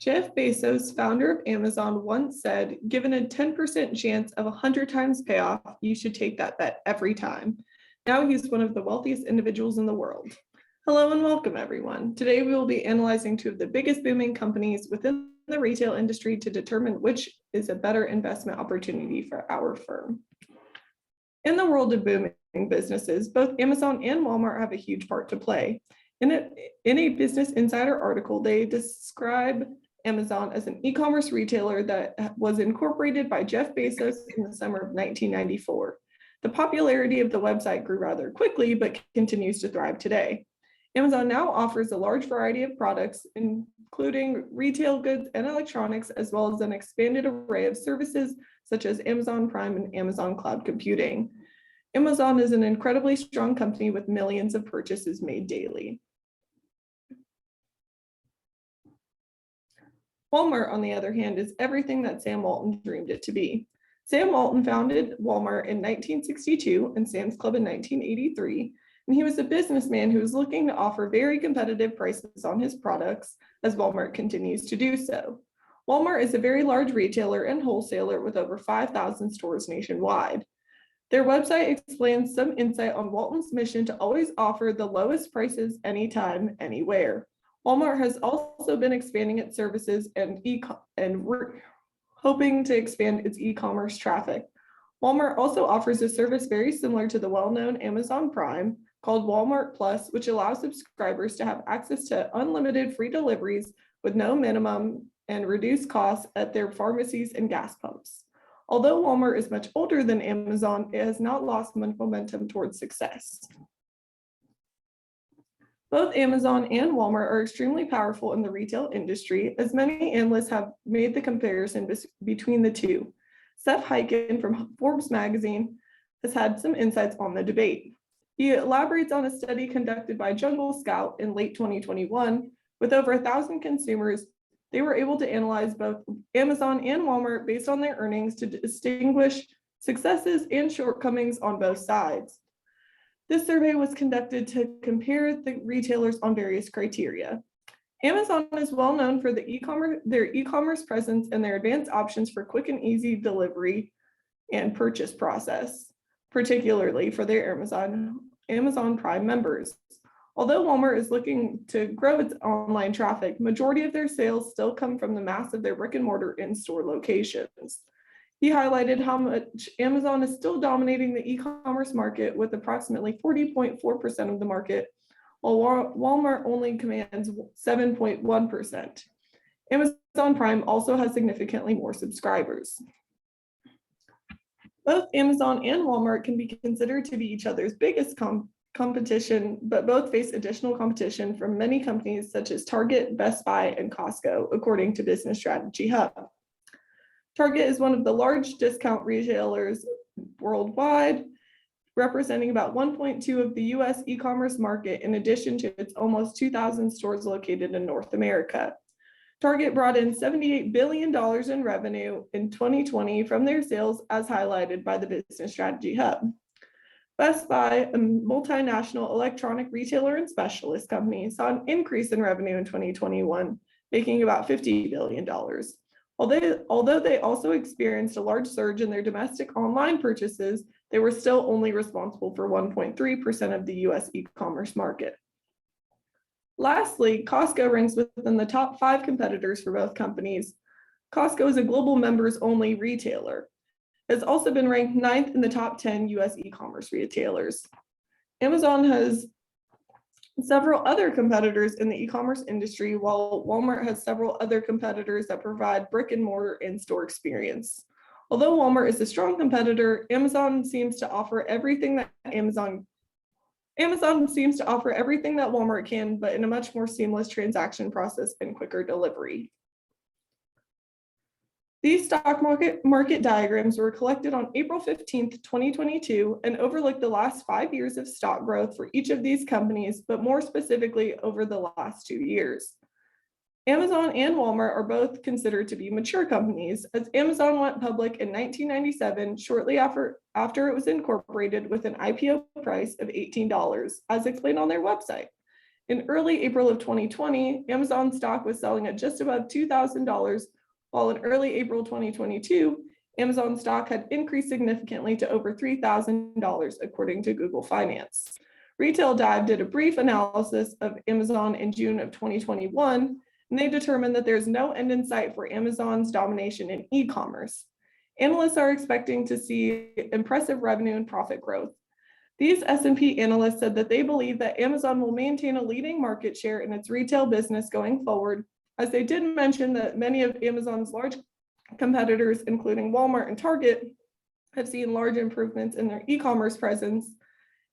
Jeff Bezos, founder of Amazon, once said, given a 10% chance of 100 times payoff, you should take that bet every time. Now he's one of the wealthiest individuals in the world. Hello and welcome, everyone. Today we will be analyzing two of the biggest booming companies within the retail industry to determine which is a better investment opportunity for our firm. In the world of booming businesses, both Amazon and Walmart have a huge part to play. In a Business Insider article, they describe Amazon as an e-commerce retailer that was incorporated by Jeff Bezos in the summer of 1994. The popularity of the website grew rather quickly, but continues to thrive today. Amazon now offers a large variety of products, including retail goods and electronics, as well as an expanded array of services such as Amazon Prime and Amazon Cloud Computing. Amazon is an incredibly strong company with millions of purchases made daily. Walmart, on the other hand, is everything that Sam Walton dreamed it to be. Sam Walton founded Walmart in 1962 and Sam's Club in 1983, and he was a businessman who was looking to offer very competitive prices on his products, as Walmart continues to do so. Walmart is a very large retailer and wholesaler with over 5,000 stores nationwide. Their website explains some insight on Walton's mission to always offer the lowest prices anytime, anywhere. Walmart has also been expanding its services and hoping to expand its e-commerce traffic. Walmart also offers a service very similar to the well-known Amazon Prime called Walmart Plus, which allows subscribers to have access to unlimited free deliveries with no minimum and reduced costs at their pharmacies and gas pumps. Although Walmart is much older than Amazon, it has not lost much momentum towards success. Both Amazon and Walmart are extremely powerful in the retail industry, as many analysts have made the comparison between the two. Seth Heiken from Forbes magazine has had some insights on the debate. He elaborates on a study conducted by Jungle Scout in late 2021. With over 1,000 consumers, they were able to analyze both Amazon and Walmart based on their earnings to distinguish successes and shortcomings on both sides. This survey was conducted to compare the retailers on various criteria. Amazon is well known for their e-commerce presence and their advanced options for quick and easy delivery and purchase process, particularly for their Amazon Prime members. Although Walmart is looking to grow its online traffic, majority of their sales still come from the mass of their brick and mortar in-store locations. He highlighted how much Amazon is still dominating the e-commerce market with approximately 40.4% of the market, while Walmart only commands 7.1%. Amazon Prime also has significantly more subscribers. Both Amazon and Walmart can be considered to be each other's biggest competition, but both face additional competition from many companies such as Target, Best Buy, and Costco, according to Business Strategy Hub. Target is one of the large discount retailers worldwide, representing about 1.2 of the US e-commerce market, in addition to its almost 2,000 stores located in North America. Target brought in $78 billion in revenue in 2020 from their sales, as highlighted by the Business Strategy Hub. Best Buy, a multinational electronic retailer and specialist company, saw an increase in revenue in 2021, making about $50 billion. Although they also experienced a large surge in their domestic online purchases, they were still only responsible for 1.3% of the US e-commerce market. Lastly, Costco ranks within the top 5 competitors for both companies. Costco is a global members-only retailer. It has also been ranked 9th in the top 10 US e-commerce retailers. Amazon has several other competitors in the e-commerce industry, while Walmart has several other competitors that provide brick and mortar in-store experience. Although Walmart is a strong competitor, Amazon seems to offer everything that Walmart can, but in a much more seamless transaction process and quicker delivery. These stock market diagrams were collected on April 15th, 2022, and overlook the last 5 years of stock growth for each of these companies, but more specifically over the last 2 years. Amazon and Walmart are both considered to be mature companies, as Amazon went public in 1997, shortly after it was incorporated with an IPO price of $18, as explained on their website. In early April of 2020, Amazon stock was selling at just above $2,000, while in early April 2022, Amazon stock had increased significantly to over $3,000, according to Google Finance. Retail Dive did a brief analysis of Amazon in June of 2021, and they determined that there's no end in sight for Amazon's domination in e-commerce. Analysts are expecting to see impressive revenue and profit growth. These S&P analysts said that they believe that Amazon will maintain a leading market share in its retail business going forward, as they did mention that many of Amazon's large competitors, including Walmart and Target, have seen large improvements in their e-commerce presence.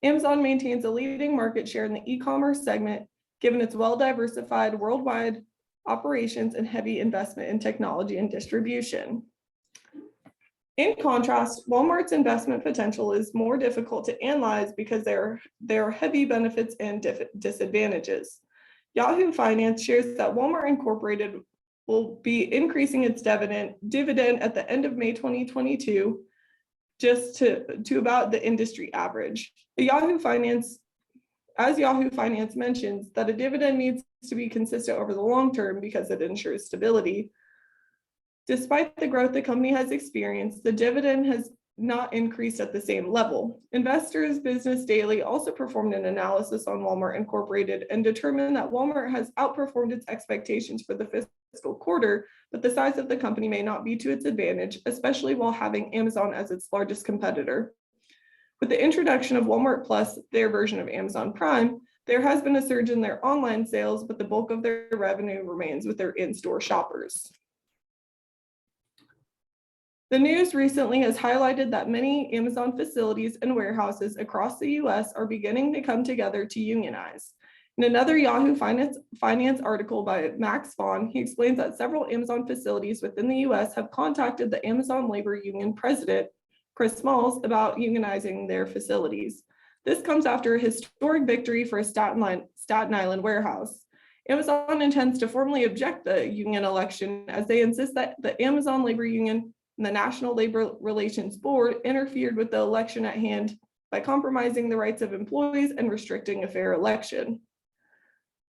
Amazon maintains a leading market share in the e-commerce segment, given its well-diversified worldwide operations and heavy investment in technology and distribution. In contrast, Walmart's investment potential is more difficult to analyze because there are heavy benefits and disadvantages. Yahoo Finance shares that Walmart Incorporated will be increasing its dividend at the end of May 2022, just to about the industry average. Yahoo Finance mentions that a dividend needs to be consistent over the long term because it ensures stability. Despite the growth the company has experienced, the dividend has not increased at the same level. Investors Business Daily also performed an analysis on Walmart Incorporated and determined that Walmart has outperformed its expectations for the fiscal quarter, but the size of the company may not be to its advantage, especially while having Amazon as its largest competitor. With the introduction of Walmart Plus, their version of Amazon Prime, there has been a surge in their online sales, but the bulk of their revenue remains with their in-store shoppers. The news recently has highlighted that many Amazon facilities and warehouses across the US are beginning to come together to unionize. In another Yahoo Finance article by Max Vaughn, he explains that several Amazon facilities within the US have contacted the Amazon Labor Union president, Chris Smalls, about unionizing their facilities. This comes after a historic victory for a Staten Island warehouse. Amazon intends to formally object the union election, as they insist that the Amazon Labor Union and the National Labor Relations Board interfered with the election at hand by compromising the rights of employees and restricting a fair election.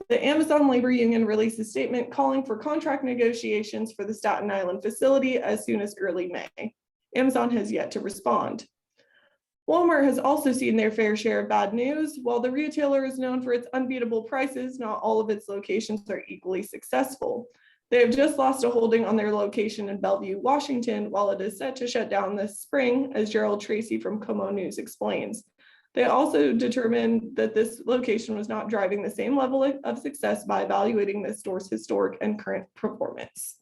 The Amazon Labor Union released a statement calling for contract negotiations for the Staten Island facility as soon as early May. Amazon has yet to respond. Walmart has also seen their fair share of bad news. While the retailer is known for its unbeatable prices, not all of its locations are equally successful. They have just lost a holding on their location in Bellevue, Washington, while it is set to shut down this spring, as Gerald Tracy from Como News explains. They also determined that this location was not driving the same level of success by evaluating the store's historic and current performance.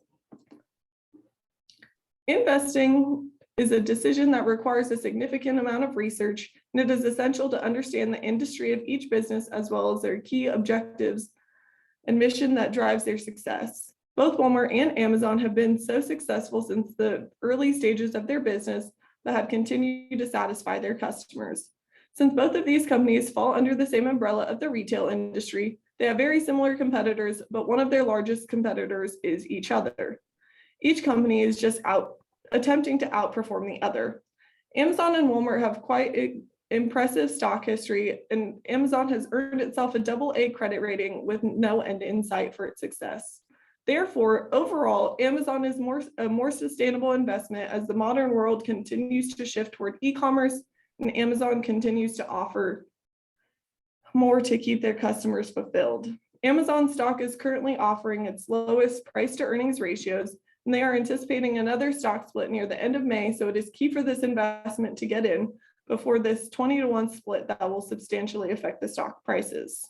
Investing is a decision that requires a significant amount of research, and it is essential to understand the industry of each business as well as their key objectives and mission that drives their success. Both Walmart and Amazon have been so successful since the early stages of their business that have continued to satisfy their customers. Since both of these companies fall under the same umbrella of the retail industry, they have very similar competitors, but one of their largest competitors is each other. Each company is just attempting to outperform the other. Amazon and Walmart have quite an impressive stock history, and Amazon has earned itself a AA credit rating with no end in sight for its success. Therefore, overall, Amazon is a more sustainable investment as the modern world continues to shift toward e-commerce, and Amazon continues to offer more to keep their customers fulfilled. Amazon stock is currently offering its lowest price to earnings ratios, and they are anticipating another stock split near the end of May, so it is key for this investment to get in before this 20-to-1 split that will substantially affect the stock prices.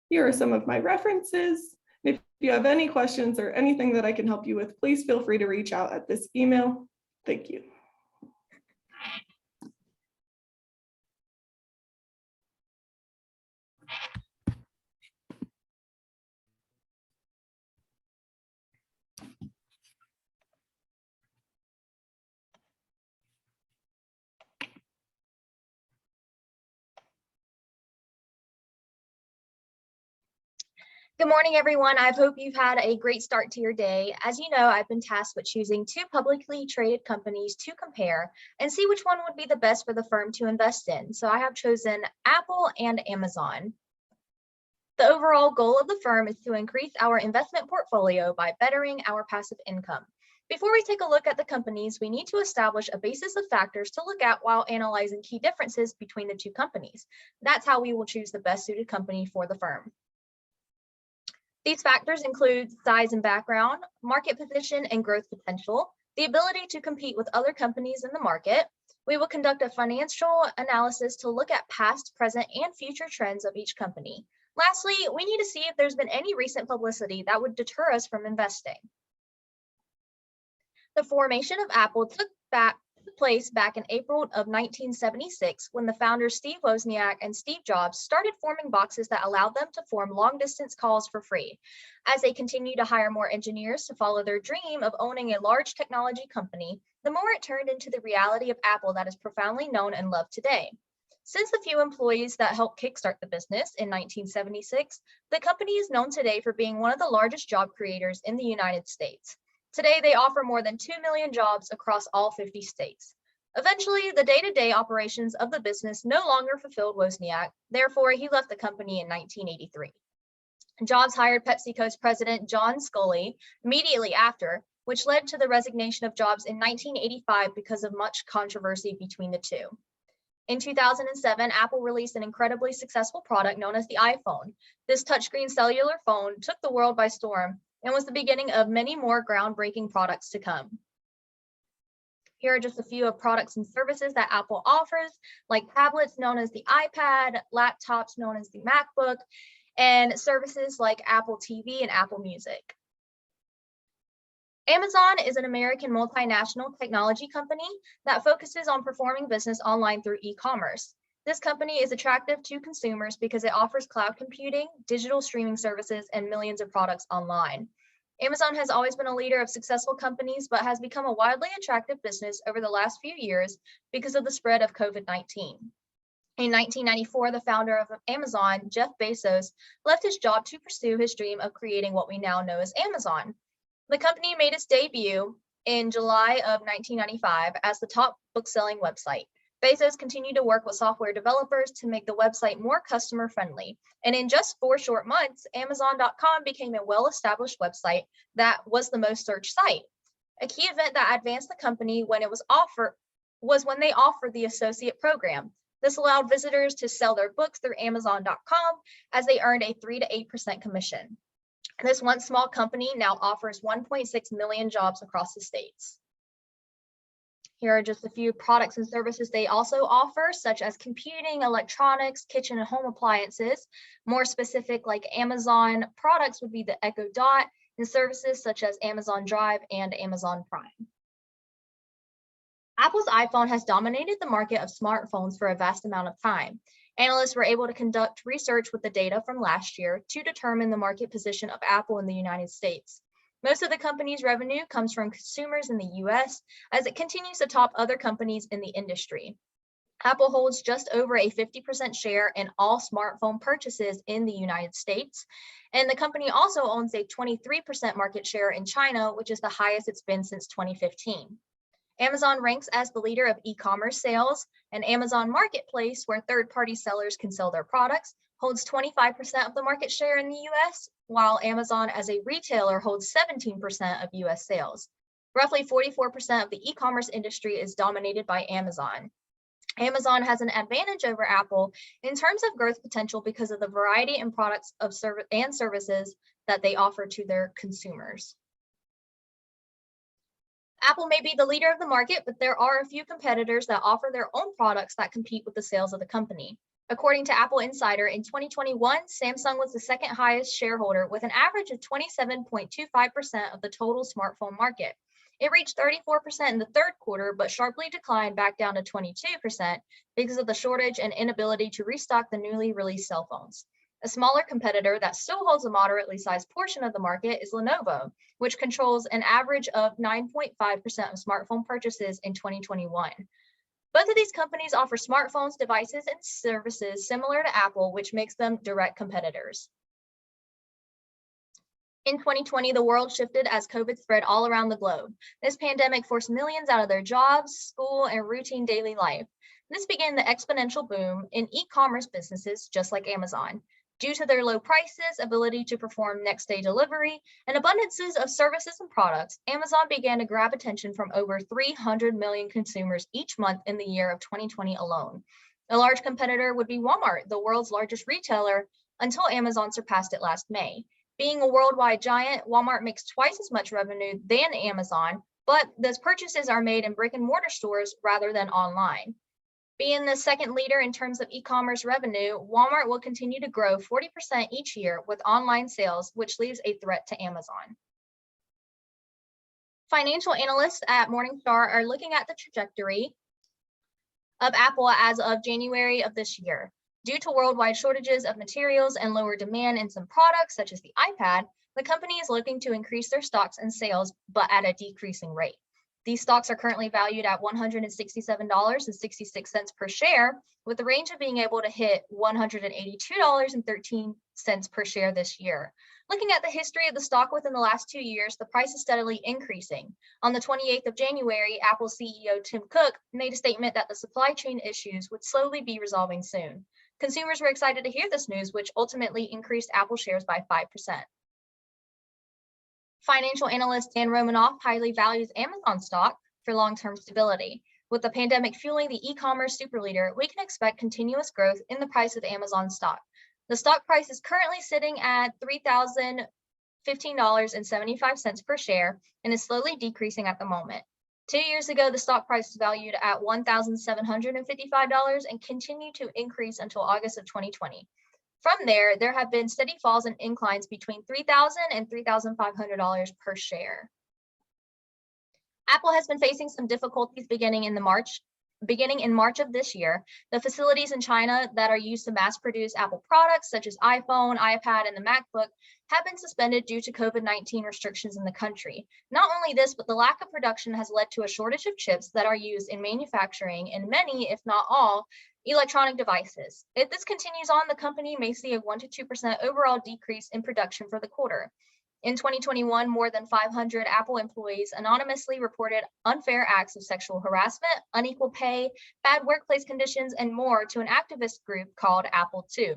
Here are some of my references. If you have any questions or anything that I can help you with, please feel free to reach out at this email. Thank you. Good morning, everyone. I hope you've had a great start to your day. As you know, I've been tasked with choosing 2 publicly traded companies to compare and see which one would be the best for the firm to invest in. So I have chosen Apple and Amazon. The overall goal of the firm is to increase our investment portfolio by bettering our passive income. Before we take a look at the companies, we need to establish a basis of factors to look at while analyzing key differences between the two companies. That's how we will choose the best suited company for the firm. These factors include size and background, market position and growth potential, the ability to compete with other companies in the market. We will conduct a financial analysis to look at past, present, and future trends of each company. Lastly, we need to see if there's been any recent publicity that would deter us from investing. The formation of Apple took place back in April of 1976 when the founders Steve Wozniak and Steve Jobs started forming boxes that allowed them to form long-distance calls for free. As they continued to hire more engineers to follow their dream of owning a large technology company, the more it turned into the reality of Apple that is profoundly known and loved today. Since the few employees that helped kickstart the business in 1976, the company is known today for being one of the largest job creators in the United States. Today, they offer more than 2 million jobs across all 50 states. Eventually, the day-to-day operations of the business no longer fulfilled Wozniak. Therefore, he left the company in 1983. Jobs hired PepsiCo's president, John Sculley, immediately after, which led to the resignation of Jobs in 1985 because of much controversy between the two. In 2007, Apple released an incredibly successful product known as the iPhone. This touchscreen cellular phone took the world by storm and was the beginning of many more groundbreaking products to come. Here are just a few of products and services that Apple offers, like tablets known as the iPad, laptops known as the MacBook, and services like Apple TV and Apple Music. Amazon is an American multinational technology company that focuses on performing business online through e-commerce. This company is attractive to consumers because it offers cloud computing, digital streaming services, and millions of products online. Amazon has always been a leader of successful companies, but has become a wildly attractive business over the last few years because of the spread of COVID-19. In 1994, the founder of Amazon, Jeff Bezos, left his job to pursue his dream of creating what we now know as Amazon. The company made its debut in July of 1995 as the top book-selling website. Bezos continued to work with software developers to make the website more customer-friendly. And in just 4 short months, Amazon.com became a well-established website that was the most searched site. A key event that advanced the company when they offered the associate program. This allowed visitors to sell their books through Amazon.com as they earned a 3 to 8% commission. This once small company now offers 1.6 million jobs across the states. Here are just a few products and services they also offer, such as computing, electronics, kitchen and home appliances. More specific, like Amazon products would be the Echo Dot, and services such as Amazon Drive and Amazon Prime. Apple's iPhone has dominated the market of smartphones for a vast amount of time. Analysts were able to conduct research with the data from last year to determine the market position of Apple in the United States. Most of the company's revenue comes from consumers in the US, as it continues to top other companies in the industry. Apple holds just over a 50% share in all smartphone purchases in the United States, and the company also owns a 23% market share in China, which is the highest it's been since 2015. Amazon ranks as the leader of e-commerce sales, and Amazon Marketplace, where third-party sellers can sell their products, holds 25% of the market share in the US, while Amazon as a retailer holds 17% of US sales. Roughly 44% of the e-commerce industry is dominated by Amazon. Amazon has an advantage over Apple in terms of growth potential because of the variety in products and services that they offer to their consumers. Apple may be the leader of the market, but there are a few competitors that offer their own products that compete with the sales of the company. According to Apple Insider, in 2021, Samsung was the second highest shareholder with an average of 27.25% of the total smartphone market. It reached 34% in the third quarter, but sharply declined back down to 22% because of the shortage and inability to restock the newly released cell phones. A smaller competitor that still holds a moderately sized portion of the market is Lenovo, which controls an average of 9.5% of smartphone purchases in 2021. Both of these companies offer smartphones, devices, and services similar to Apple, which makes them direct competitors. In 2020, the world shifted as COVID spread all around the globe. This pandemic forced millions out of their jobs, school, and routine daily life. This began the exponential boom in e-commerce businesses, just like Amazon. Due to their low prices, ability to perform next day delivery, and abundances of services and products, Amazon began to grab attention from over 300 million consumers each month in the year of 2020 alone. A large competitor would be Walmart, the world's largest retailer, until Amazon surpassed it last May. Being a worldwide giant, Walmart makes twice as much revenue than Amazon, but those purchases are made in brick and mortar stores rather than online. Being the second leader in terms of e-commerce revenue, Walmart will continue to grow 40% each year with online sales, which leaves a threat to Amazon. Financial analysts at Morningstar are looking at the trajectory of Apple as of January of this year. Due to worldwide shortages of materials and lower demand in some products, such as the iPad, the company is looking to increase their stocks and sales, but at a decreasing rate. These stocks are currently valued at $167.66 per share, with the range of being able to hit $182.13 per share this year. Looking at the history of the stock within the last 2 years, the price is steadily increasing. On the 28th of January, Apple CEO Tim Cook made a statement that the supply chain issues would slowly be resolving soon. Consumers were excited to hear this news, which ultimately increased Apple shares by 5%. Financial analyst Dan Romanoff highly values Amazon stock for long-term stability. With the pandemic fueling the e-commerce superleader, we can expect continuous growth in the price of Amazon stock. The stock price is currently sitting at $3,015.75 per share and is slowly decreasing at the moment. 2 years ago, the stock price was valued at $1,755 and continued to increase until August of 2020. From there have been steady falls and inclines between $3,000 and $3,500 per share. Apple has been facing some difficulties beginning in March of this year. The facilities in China that are used to mass produce Apple products, such as iPhone, iPad, and the MacBook, have been suspended due to COVID-19 restrictions in the country. Not only this, but the lack of production has led to a shortage of chips that are used in manufacturing in many, if not all, electronic devices. If this continues on, the company may see a 1 to 2% overall decrease in production for the quarter. In 2021, more than 500 Apple employees anonymously reported unfair acts of sexual harassment, unequal pay, bad workplace conditions, and more to an activist group called Apple II.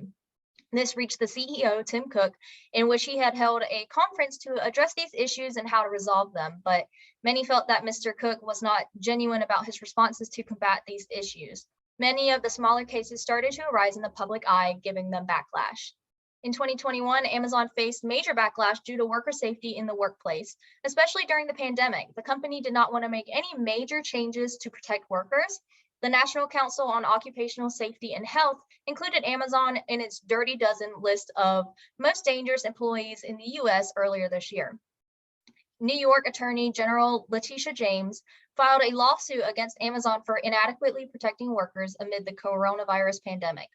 This reached the CEO, Tim Cook, in which he had held a conference to address these issues and how to resolve them, but many felt that Mr. Cook was not genuine about his responses to combat these issues. Many of the smaller cases started to arise in the public eye, giving them backlash. In 2021, Amazon faced major backlash due to worker safety in the workplace, especially during the pandemic. The company did not want to make any major changes to protect workers. The National Council on Occupational Safety and Health included Amazon in its Dirty Dozen list of most dangerous employees in the US earlier this year. New York Attorney General Letitia James filed a lawsuit against Amazon for inadequately protecting workers amid the coronavirus pandemic.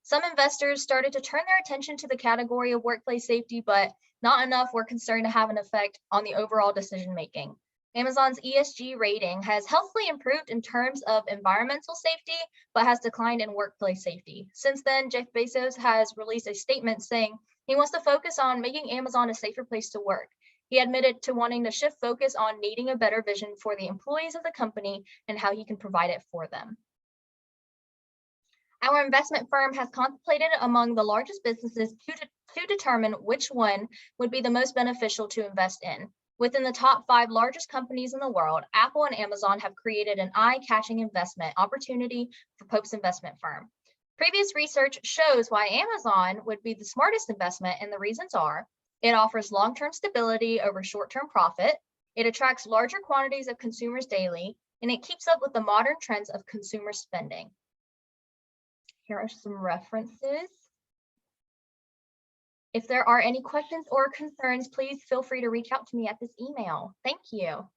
Some investors started to turn their attention to the category of workplace safety, but not enough were concerned to have an effect on the overall decision-making. Amazon's ESG rating has healthily improved in terms of environmental safety, but has declined in workplace safety. Since then, Jeff Bezos has released a statement saying he wants to focus on making Amazon a safer place to work. He admitted to wanting to shift focus on needing a better vision for the employees of the company and how he can provide it for them. Our investment firm has contemplated among the largest businesses to determine which one would be the most beneficial to invest in. Within the top 5 largest companies in the world, Apple and Amazon have created an eye-catching investment opportunity for Pope's investment firm. Previous research shows why Amazon would be the smartest investment, and the reasons are: it offers long-term stability over short-term profit, it attracts larger quantities of consumers daily, and it keeps up with the modern trends of consumer spending. Here are some references. If there are any questions or concerns, please feel free to reach out to me at this email. Thank you.